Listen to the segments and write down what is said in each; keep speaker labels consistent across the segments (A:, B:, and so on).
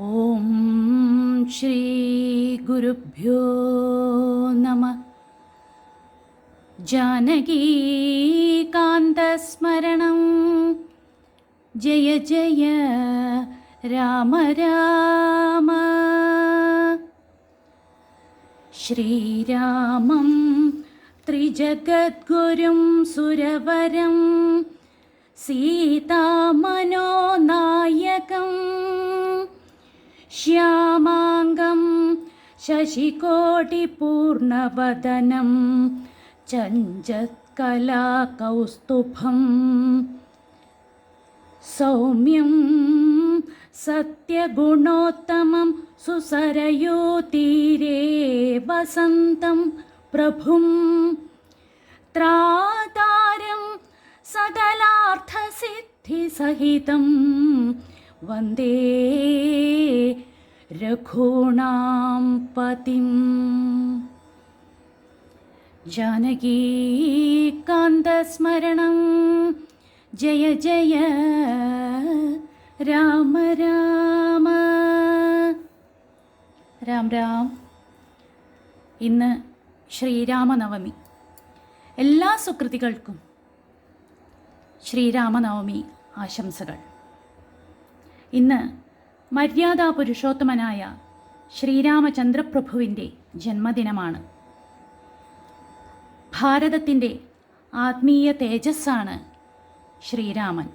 A: ഓം ശ്രീ ഗുരുഭ്യോ നമഃ. ജാനകീകാന്തസ്മരണം ജയ ജയ രാമ രാമ. ശ്രീരാമം ത്രിജഗദ്ഗുരും സുരവരം സീതാമനോനായകം ശ്യാമാംഗം ശശികോടിപൂർണവദനം ചഞ്ചത്കലാകൗസ്തുഭം സൗമ്യം സത്യഗുണോത്തമം സുസരയൂതീരേ വസന്തം പ്രഭും ത്രാതാരം സകലാർത്ഥസിദ്ധിസഹിതം വന്ദേ രഘൂണാം പതിം. ജാനകീകാന്തസ്മരണം ജയ ജയ രാമ രാമ. രാം രാം. ഇന്ന് ശ്രീരാമനവമി. എല്ലാ സുകൃതികൾക്കും ശ്രീരാമനവമി ആശംസകൾ. ഇന്ന് മര്യാദാ പുരുഷോത്തമനായ ശ്രീരാമചന്ദ്രപ്രഭുവിൻ്റെ ജന്മദിനമാണ്. ഭാരതത്തിൻ്റെ ആത്മീയ തേജസ്സാണ് ശ്രീരാമൻ.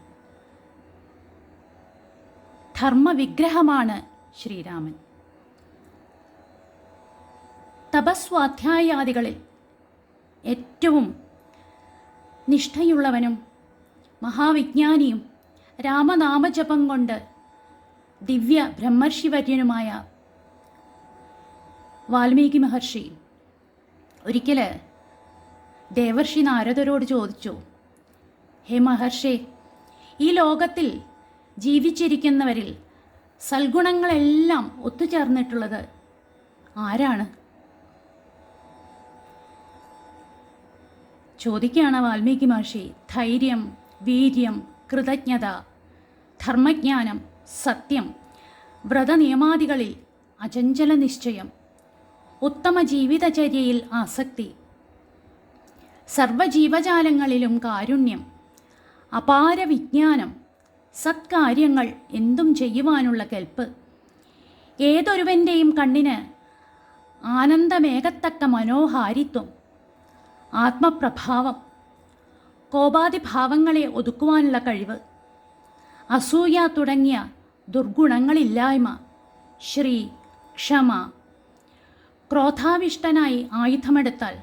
A: ധർമ്മവിഗ്രഹമാണ് ശ്രീരാമൻ. തപസ്വാധ്യായാദികളിൽ ഏറ്റവും നിഷ്ഠയുള്ളവനും മഹാവിജ്ഞാനിയും രാമനാമജപം കൊണ്ട് ദിവ്യ ബ്രഹ്മർഷിവര്യനുമായ വാൽമീകി മഹർഷി ഒരിക്കൽ ദേവർഷി നാരദരോട് ചോദിച്ചു, ഹേ മഹർഷി, ഈ ലോകത്തിൽ ജീവിച്ചിരിക്കുന്നവരിൽ സൽഗുണങ്ങളെല്ലാം ഒത്തുചേർന്നിട്ടുള്ളത് ആരാണ്? ചോദിക്കുകയാണ് വാൽമീകി മഹർഷി. ധൈര്യം, വീര്യം, കൃതജ്ഞത, ധർമ്മജ്ഞാനം, സത്യം, വ്രതനിയമാദികളിൽ അചഞ്ചല നിശ്ചയം, ഉത്തമ ജീവിതചര്യയിൽ ആസക്തി, സർവജീവജാലങ്ങളിലും കാരുണ്യം, അപാര വിജ്ഞാനം, സത്കാര്യങ്ങൾ എന്തും ചെയ്യുവാനുള്ള കെൽപ്പ്, ഏതൊരുവൻ്റെയും കണ്ണിന് ആനന്ദമേകത്തക്ക മനോഹാരിത്വം, ആത്മപ്രഭാവം, കോപാദിഭാവങ്ങളെ ഒതുക്കുവാനുള്ള കഴിവ്, അസൂയ തുടങ്ങിയ ദുർഗുണങ്ങളില്ലായ്മ, ശ്രീ, ക്ഷമ, ക്രോധാവിഷ്ടനായി ആയുധമെടുത്താൽ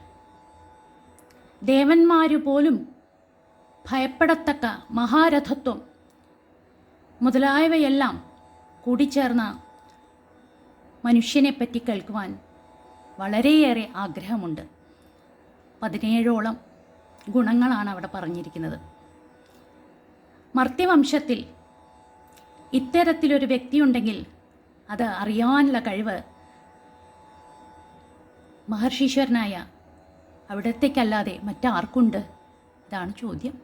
A: ദേവന്മാരു പോലും ഭയപ്പെടത്തക്ക മഹാരഥത്വം മുതലായവയെല്ലാം കൂടിച്ചേർന്ന മനുഷ്യനെപ്പറ്റി കേൾക്കുവാൻ വളരെയേറെ ആഗ്രഹമുണ്ട്. 17ഓളം ഗുണങ്ങളാണ് അവിടെ പറഞ്ഞിരിക്കുന്നത്. മർത്യവംശത്തിൽ ഇത്തരത്തിലൊരു വ്യക്തിയുണ്ടെങ്കിൽ അത് അറിയാനുള്ള കഴിവ് മഹർഷീശ്വരനായ അവിടത്തേക്കല്ലാതെ മറ്റാർക്കുണ്ട്? ഇതാണ് ചോദ്യം.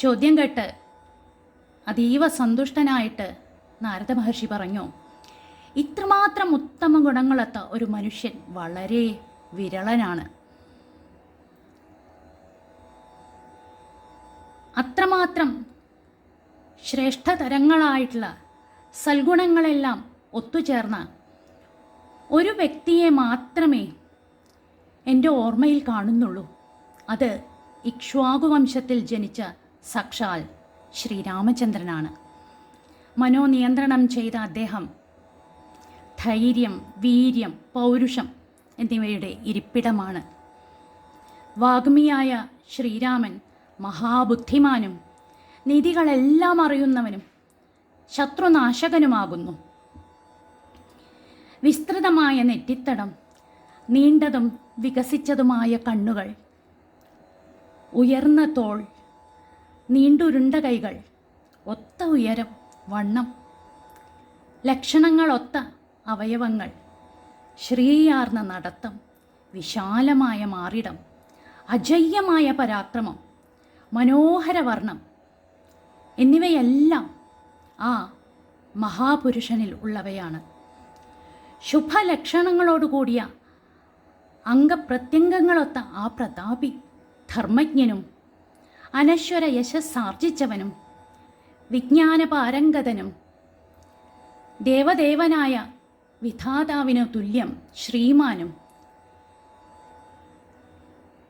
A: ചോദ്യം കേട്ട് അതീവ സന്തുഷ്ടനായിട്ട് നാരദ മഹർഷി പറഞ്ഞു, ഇത്രമാത്രം ഉത്തമ ഗുണങ്ങളൊത്ത ഒരു മനുഷ്യൻ വളരെ വിരളനാണ്. അത്രമാത്രം ശ്രേഷ്ഠതരങ്ങളായിട്ടുള്ള സൽഗുണങ്ങളെല്ലാം ഒത്തുചേർന്ന ഒരു വ്യക്തിയെ മാത്രമേ എൻ്റെ ഓർമ്മയിൽ കാണുന്നുള്ളൂ. അത് ഇക്ഷ്വാകുവംശത്തിൽ ജനിച്ച സാക്ഷാൽ ശ്രീരാമചന്ദ്രനാണ്. മനോനിയന്ത്രണം ചെയ്ത അദ്ദേഹം ധൈര്യം, വീര്യം, പൗരുഷം എന്നിവയുടെ ഇരിപ്പിടമാണ്. വാഗ്മിയായ ശ്രീരാമൻ മഹാബുദ്ധിമാനും നീതികളെല്ലാം അറിയുന്നവനും ശത്രുനാശകനുമാകുന്നു. വിസ്തൃതമായ നെറ്റിത്തടം, നീണ്ടതും വികസിച്ചതുമായ കണ്ണുകൾ, ഉയർന്ന തോൾ, നീണ്ടുരുണ്ട കൈകൾ, ഒത്ത ഉയരം, വണ്ണം, ലക്ഷണങ്ങളൊത്ത അവയവങ്ങൾ, ശ്രീയാർന്ന നടത്തം, വിശാലമായ മാറിടം, അജയ്യമായ പരാക്രമം, മനോഹരവർണം എന്നിവയെല്ലാം ആ മഹാപുരുഷനിൽ ഉള്ളവയാണ്. ശുഭലക്ഷണങ്ങളോടുകൂടിയ അംഗപ്രത്യംഗങ്ങളൊത്ത ആ പ്രതാപി ധർമ്മജ്ഞനും അനശ്വര യശസ്സാർജിച്ചവനും വിജ്ഞാനപാരംഗതനും ദേവദേവനായ വിധാതാവിനു തുല്യം ശ്രീമാനും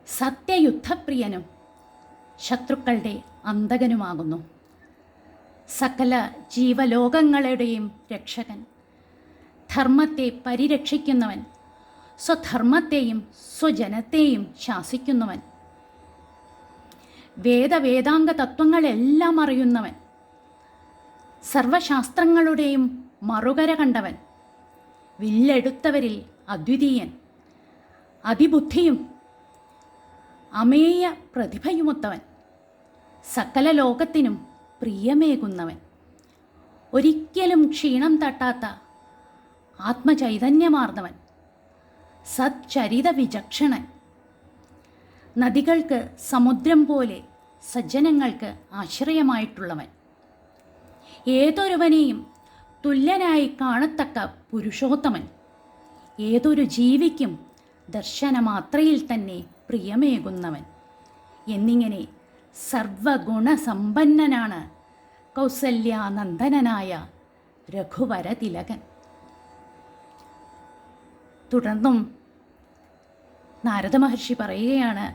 A: സത്യയുദ്ധപ്രിയനും ശത്രുക്കളുടെ അന്തകനുമാകുന്നു. സകല ജീവലോകങ്ങളുടെയും രക്ഷകൻ, ധർമ്മത്തെ പരിരക്ഷിക്കുന്നവൻ, സ്വധർമ്മത്തെയും സ്വജനത്തെയും ശാസിക്കുന്നവൻ, വേദവേദാംഗ തത്വങ്ങളെല്ലാം അറിയുന്നവൻ, സർവശാസ്ത്രങ്ങളുടെയും മറുകര കണ്ടവൻ, വില്ലെടുത്തവരിൽ അദ്വിതീയൻ, അതിബുദ്ധിയും അമേയ പ്രതിഭയുമൊത്തവൻ, സകല ലോകത്തിനും പ്രിയമേകുന്നവൻ, ഒരിക്കലും ക്ഷീണം തട്ടാത്ത ആത്മചൈതന്യമാർന്നവൻ, സച്ചരിത വിചക്ഷണൻ, നദികൾക്ക് സമുദ്രം പോലെ സജ്ജനങ്ങൾക്ക് ആശ്രയമായിട്ടുള്ളവൻ, ഏതൊരുവനെയും തുല്യനായി കാണത്തക്ക പുരുഷോത്തമൻ, ഏതൊരു ജീവിക്കും ദർശനമാത്രയിൽ തന്നെ പ്രിയമേകുന്നവൻ എന്നിങ്ങനെ സർവഗുണസമ്പന്നനാണ് കൗസല്യാനന്ദനായ രഘുവരതിലകൻ. തുടർന്നും നാരദ മഹർഷി പറയുകയാണ്,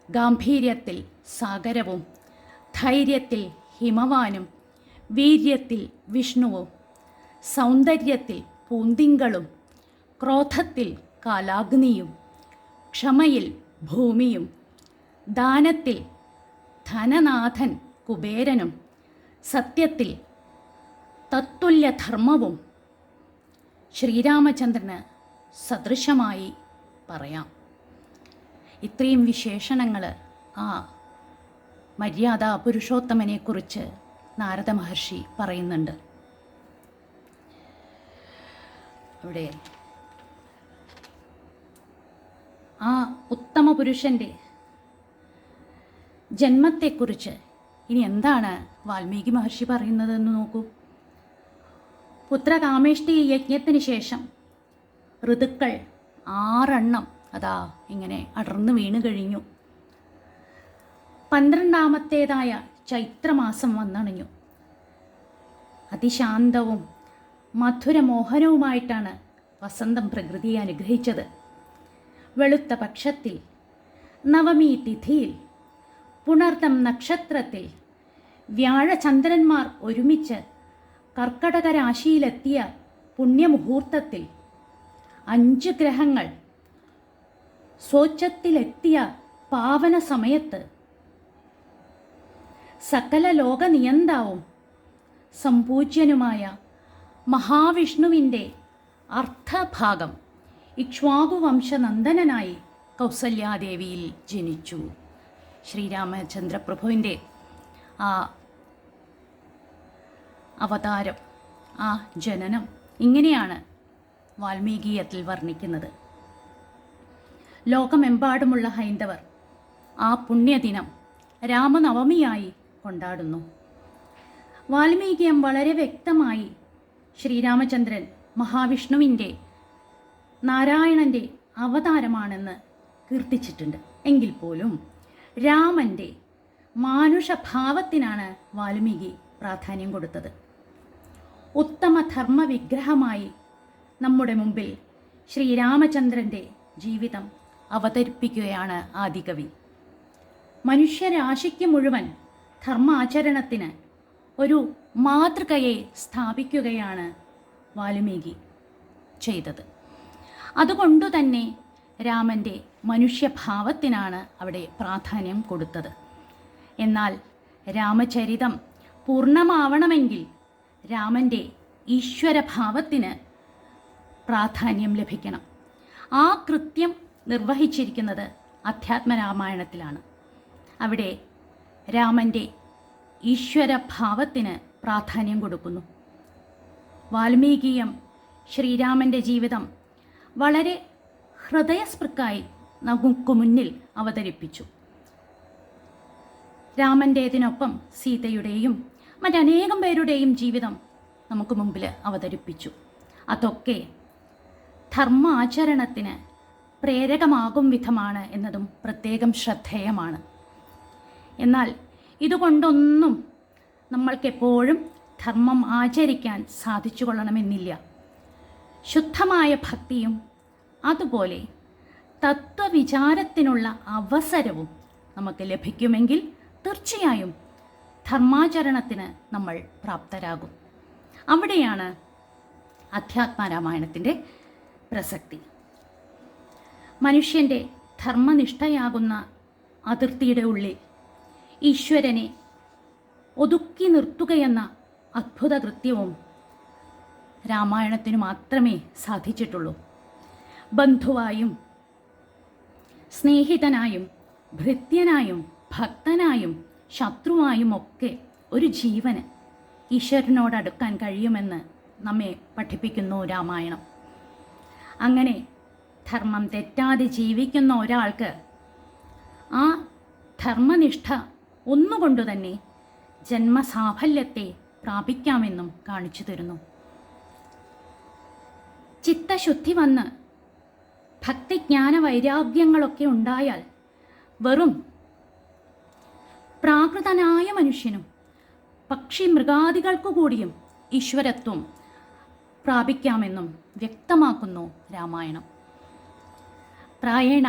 A: ഗാംഭീര്യത്തിൽ സാഗരവും, ധൈര്യത്തിൽ ഹിമവാനും, വീര്യത്തിൽ വിഷ്ണുവും, സൗന്ദര്യത്തിൽ പൂന്തിങ്കളും, ക്രോധത്തിൽ കാലാഗ്നിയും, ക്ഷമയിൽ ഭൂമിയും, ദാനത്തിൽ ധനനാഥൻ കുബേരനും, സത്യത്തിൽ തത്തുല്യധർമ്മവും ശ്രീരാമചന്ദ്രന് സദൃശമായി പറയാം. ഇത്രയും വിശേഷണങ്ങൾ ആ മര്യാദ പുരുഷോത്തമനെക്കുറിച്ച് നാരദ മഹർഷി പറയുന്നുണ്ട്. അവിടെ ആ ഉത്തമ പുരുഷൻ്റെ ജന്മത്തെക്കുറിച്ച് ഇനി എന്താണ് വാൽമീകി മഹർഷി പറയുന്നതെന്ന് നോക്കൂ. പുത്രകാമേഷ്ടി യജ്ഞത്തിന് ശേഷം ഋതുക്കൾ 6 അതാ ഇങ്ങനെ അടർന്നു വീണ് കഴിഞ്ഞു. 12ാമത്തേതായ ചൈത്രമാസം വന്നണഞ്ഞു. അതിശാന്തവും മധുരമോഹനവുമായിട്ടാണ് വസന്തം പ്രകൃതിയെ അനുഗ്രഹിച്ചത്. വെളുത്ത പക്ഷത്തിൽ, നവമി തിഥിയിൽ, പുണർതം നക്ഷത്രത്തിൽ വ്യാഴചന്ദ്രന്മാർ ഒരുമിച്ച് കർക്കടക രാശിയിലെത്തിയ പുണ്യമുഹൂർത്തത്തിൽ 5 ഗ്രഹങ്ങൾ സ്വച്ഛത്തിലെത്തിയ പാവന സമയത്ത് സകല ലോകനിയന്താവും സംപൂജ്യനുമായ മഹാവിഷ്ണുവിൻ്റെ അർത്ഥഭാഗം ഇക്ഷ്വാകുവംശനന്ദനായി കൗസല്യാദേവിയിൽ ജനിച്ചു. ശ്രീരാമചന്ദ്രപ്രഭുവിൻ്റെ ആ അവതാരം, ആ ജനനം ഇങ്ങനെയാണ് വാൽമീകീയത്തിൽ വർണ്ണിക്കുന്നത്. ലോകമെമ്പാടുമുള്ള ഹൈന്ദവർ ആ പുണ്യദിനം രാമനവമിയായി കൊണ്ടാടുന്നു. വാൽമീകിയം വളരെ വ്യക്തമായി ശ്രീരാമചന്ദ്രൻ മഹാവിഷ്ണുവിൻ്റെ നാരായണൻ്റെ അവതാരമാണെന്ന് കീർത്തിച്ചിട്ടുണ്ട്. എങ്കിൽ പോലും രാമൻ്റെ മാനുഷഭാവത്തിനാണ് വാൽമീകി പ്രാധാന്യം കൊടുത്തത്. ഉത്തമ ധർമ്മ വിഗ്രഹമായി നമ്മുടെ മുമ്പിൽ ശ്രീരാമചന്ദ്രൻ്റെ ജീവിതം അവതരിപ്പിക്കുകയാണ് ആദികവി. മനുഷ്യരാശിക്ക് മുഴുവൻ ധർമാചരണത്തിന് ഒരു മാതൃകയെ സ്ഥാപിക്കുകയാണ് വാൽമീകി ചെയ്തത്. അതുകൊണ്ടുതന്നെ രാമൻ്റെ മനുഷ്യഭാവത്തിനാണ് അവിടെ പ്രാധാന്യം കൊടുത്തത്. എന്നാൽ രാമചരിതം പൂർണ്ണമാവണമെങ്കിൽ രാമൻ്റെ ഈശ്വരഭാവത്തിന് പ്രാധാന്യം ലഭിക്കണം. ആ കൃത്യം നിർവഹിച്ചിരിക്കുന്നത് അധ്യാത്മരാമായണത്തിലാണ്. അവിടെ രാമൻ്റെ ഈശ്വരഭാവത്തിന് പ്രാധാന്യം കൊടുക്കുന്നു. വാൽമീകിയം ശ്രീരാമൻ്റെ ജീവിതം വളരെ ഹൃദയസ്പൃക്കായി നമുക്ക് മുന്നിൽ അവതരിപ്പിച്ചു. രാമൻ്റേതിനൊപ്പം സീതയുടെയും മറ്റനേകം പേരുടെയും ജീവിതം നമുക്ക് മുമ്പിൽ അവതരിപ്പിച്ചു. അതൊക്കെ ധർമാചരണത്തിന് പ്രേരകമാകും വിധമാണ് എന്നതും പ്രത്യേകം ശ്രദ്ധേയമാണ്. എന്നാൽ ഇതുകൊണ്ടൊന്നും നമ്മൾക്കെപ്പോഴും ധർമ്മം ആചരിക്കാൻ സാധിച്ചു കൊള്ളണമെന്നില്ല. ശുദ്ധമായ ഭക്തിയും അതുപോലെ തത്വവിചാരത്തിനുള്ള അവസരവും നമുക്ക് ലഭിക്കുമെങ്കിൽ തീർച്ചയായും ധർമാചരണത്തിന് നമ്മൾ പ്രാപ്തരാകും. അവിടെയാണ് അധ്യാത്മരാമായണത്തിൻ്റെ പ്രസക്തി. മനുഷ്യൻ്റെ ധർമ്മനിഷ്ഠയാകുന്ന അതിർത്തിയുടെ ഉള്ളിൽ ഈശ്വരനെ ഒതുക്കി നിർത്തുകയെന്ന അദ്ഭുത കൃത്യവും രാമായണത്തിനു മാത്രമേ സാധിച്ചിട്ടുള്ളൂ. ബന്ധുവായും സ്നേഹിതനായും ഭൃത്യനായും ഭക്തനായും ശത്രുവായും ഒക്കെ ഒരു ജീവന് ഈശ്വരനോടടുക്കാൻ കഴിയുമെന്ന് നമ്മെ പഠിപ്പിക്കുന്നു രാമായണം. അങ്ങനെ ധർമ്മം തെറ്റാതെ ജീവിക്കുന്ന ഒരാൾക്ക് ആ ധർമ്മനിഷ്ഠ ഒന്നുകൊണ്ടു തന്നെ ജന്മസാഫല്യത്തെ പ്രാപിക്കാമെന്നും കാണിച്ചു തരുന്നു. ചിത്തശുദ്ധി വന്ന് ഭക്തിജ്ഞാന വൈരാഗ്യങ്ങളൊക്കെ ഉണ്ടായാൽ വെറും പ്രാകൃതനായ മനുഷ്യനും പക്ഷി മൃഗാദികൾക്കു കൂടിയും ഈശ്വരത്വം പ്രാപിക്കാമെന്നും വ്യക്തമാക്കുന്നു രാമായണം. പ്രായേണ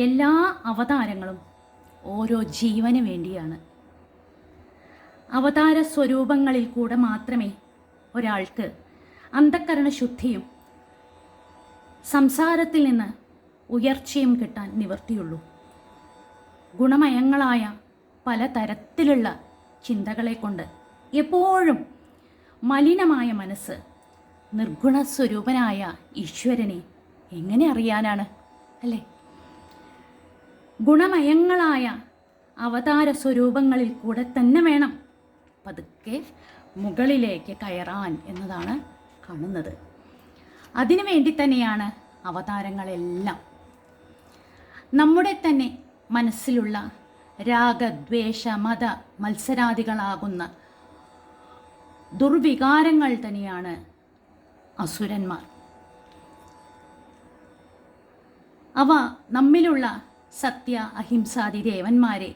A: എല്ലാ അവതാരങ്ങളും ഓരോ ജീവന് വേണ്ടിയാണ്. അവതാര സ്വരൂപങ്ങളിൽ കൂടെ മാത്രമേ ഒരാൾക്ക് അന്ധക്കരണ ശുദ്ധിയും സംസാരത്തിൽ നിന്ന് ഉയർച്ചയും കിട്ടാൻ നിവൃത്തിയുള്ളൂ. ഗുണമയങ്ങളായ പലതരത്തിലുള്ള ചിന്തകളെ കൊണ്ട് എപ്പോഴും മലിനമായ മനസ്സ് നിർഗുണസ്വരൂപനായ ഈശ്വരനെ എങ്ങനെ അറിയാനാണ് അല്ലേ? ഗുണമയങ്ങളായ അവതാര സ്വരൂപങ്ങളിൽ കൂടെ തന്നെ വേണം പതുക്കെ മുകളിലേക്ക് കയറാൻ എന്നതാണ് കാണുന്നത്. അതിനു വേണ്ടി തന്നെയാണ് അവതാരങ്ങളെല്ലാം. നമ്മുടെ തന്നെ മനസ്സിലുള്ള രാഗദ്വേഷ മത മത്സരാദികളാകുന്ന ദുർവികാരങ്ങൾ തന്നെയാണ് അസുരന്മാർ. അവ നമ്മിലുള്ള സത്യ അഹിംസാദി ദേവന്മാരെ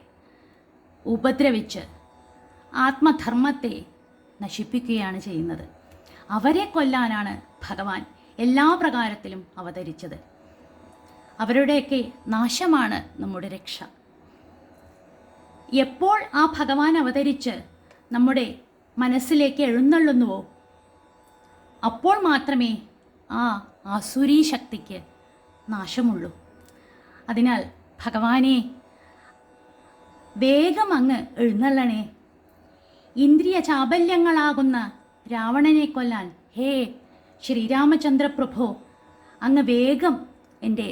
A: ഉപദ്രവിച്ച് ആത്മധർമ്മത്തെ നശിപ്പിക്കുകയാണ് ചെയ്യുന്നത്. അവരെ കൊല്ലാനാണ് ഭഗവാൻ എല്ലാ പ്രകാരത്തിലും അവതരിച്ചത്. അവരുടെയൊക്കെ നാശമാണ് നമ്മുടെ രക്ഷ. എപ്പോൾ ആ ഭഗവാൻ അവതരിച്ച് നമ്മുടെ മനസ്സിലേക്ക് എഴുന്നള്ളുന്നുവോ അപ്പോൾ മാത്രമേ ആ ആസുരീ ശക്തിക്ക് നാശമുള്ളൂ. അതിനാൽ ഭഗവാനെ വേഗം അങ്ങ് എഴുന്നള്ളണേ. ഇന്ദ്രിയ ചാബല്യങ്ങളാകുന്ന രാവണനെ കൊല്ലാൻ ഹേ ശ്രീരാമചന്ദ്ര പ്രഭു അങ്ങ് വേഗം എൻ്റെ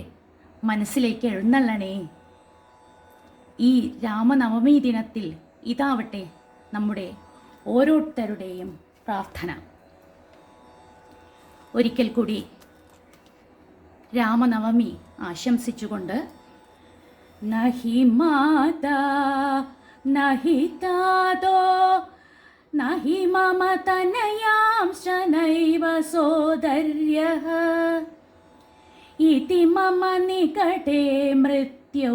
A: മനസ്സിലേക്ക് എഴുന്നള്ളണേ. ഈ രാമനവമി ദിനത്തിൽ ഇതാവട്ടെ നമ്മുടെ ഓരോരുത്തരുടെയും പ്രാർത്ഥന. ഒരിക്കൽ കൂടി രാമനവമി ആശംസിച്ചുകൊണ്ട് നഹി മാതാ നഹി താതോ നഹി മമ തനയാംശ നൈവ സോദര്യഃ ഇതി മമ നികടേ മൃത്യോ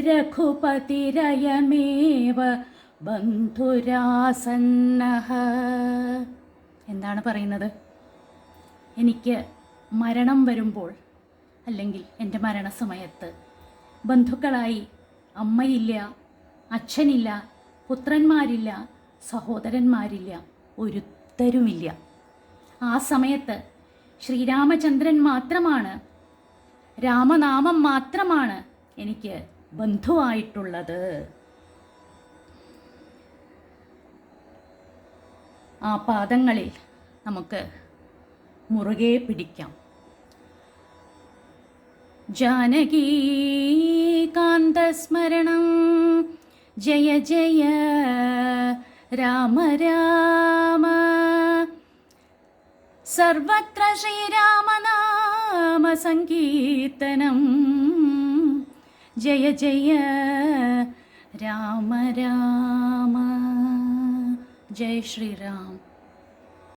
A: രഘുപതിരയമേവ ബന്ധുരാസന്നഃ. എന്താണ് പറയുന്നത്? എനിക്ക് മരണം വരുമ്പോൾ അല്ലെങ്കിൽ എൻ്റെ മരണസമയത്ത് ബന്ധുക്കളായി അമ്മയില്ല, അച്ഛനില്ല, പുത്രന്മാരില്ല, സഹോദരന്മാരില്ല, ഒരുത്തരുമില്ല. ആ സമയത്ത് ശ്രീരാമചന്ദ്രൻ മാത്രമാണ്, രാമനാമം മാത്രമാണ് എനിക്ക് ബന്ധുവായിട്ടുള്ളത്. ആ പാദങ്ങളിൽ നമുക്ക് മുറുകെ പിടിക്കാം. ജാനകീകാന്തസ്മരണം ജയ ജയ രാമ രാമ. സർവത്ര ശ്രീരാമനാമ സങ്കീർത്തനം ജയ ജയ രാമ രാമ. ജയ ശ്രീരാം.